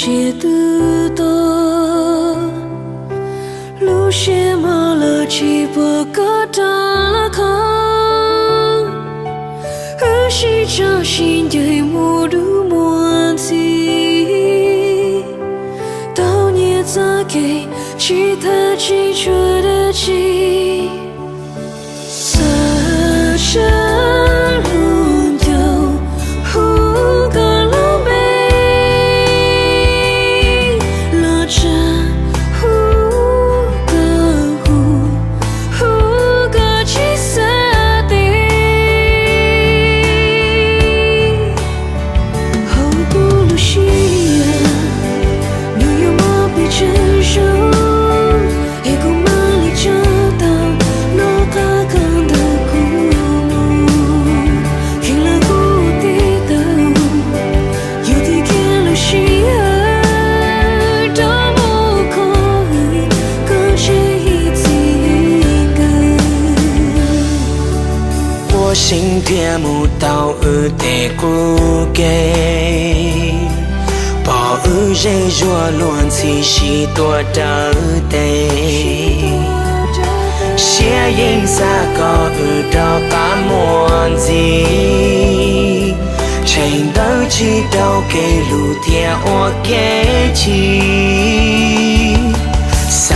些的多，路线马了几波个大了康，而是掌心对木度莫提，到年再给其他记住的记，撒着。心偏木到耳的骨给，把耳人若乱起许多的得，写影撒个耳的干莫子，情到起到给路天我给起，撒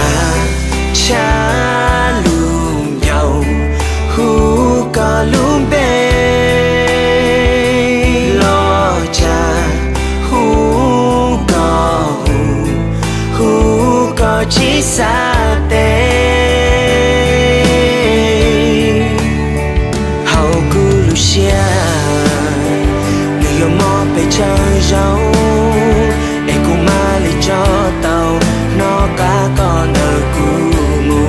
下路有呼个路。chỉ xa tê hậu cứ lu xia người yêu mò về chơi rau để cùng ma li cho tàu nó cá con ở cù mù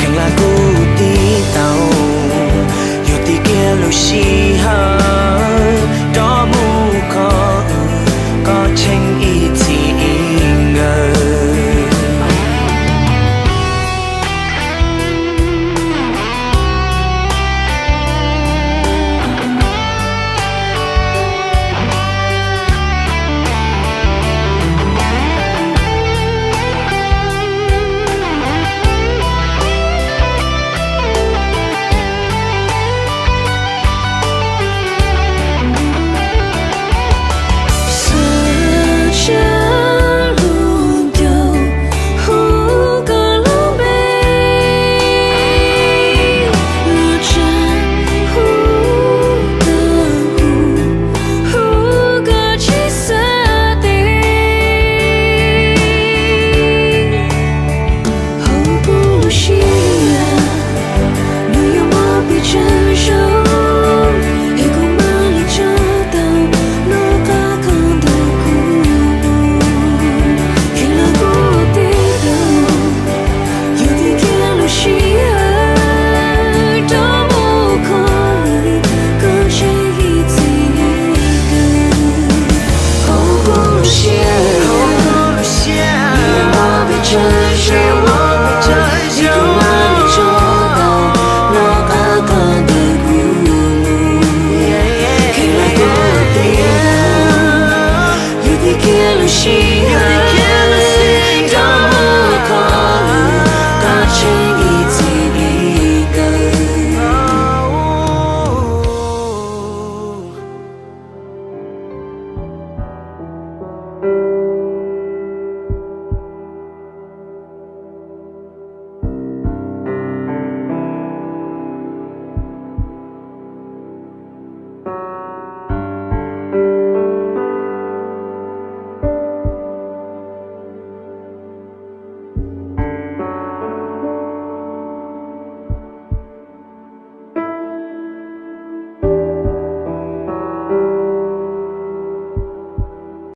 càng là cù tí tàu yêu tí kia lu xi hơ đó mu có tranh ý thì ngờ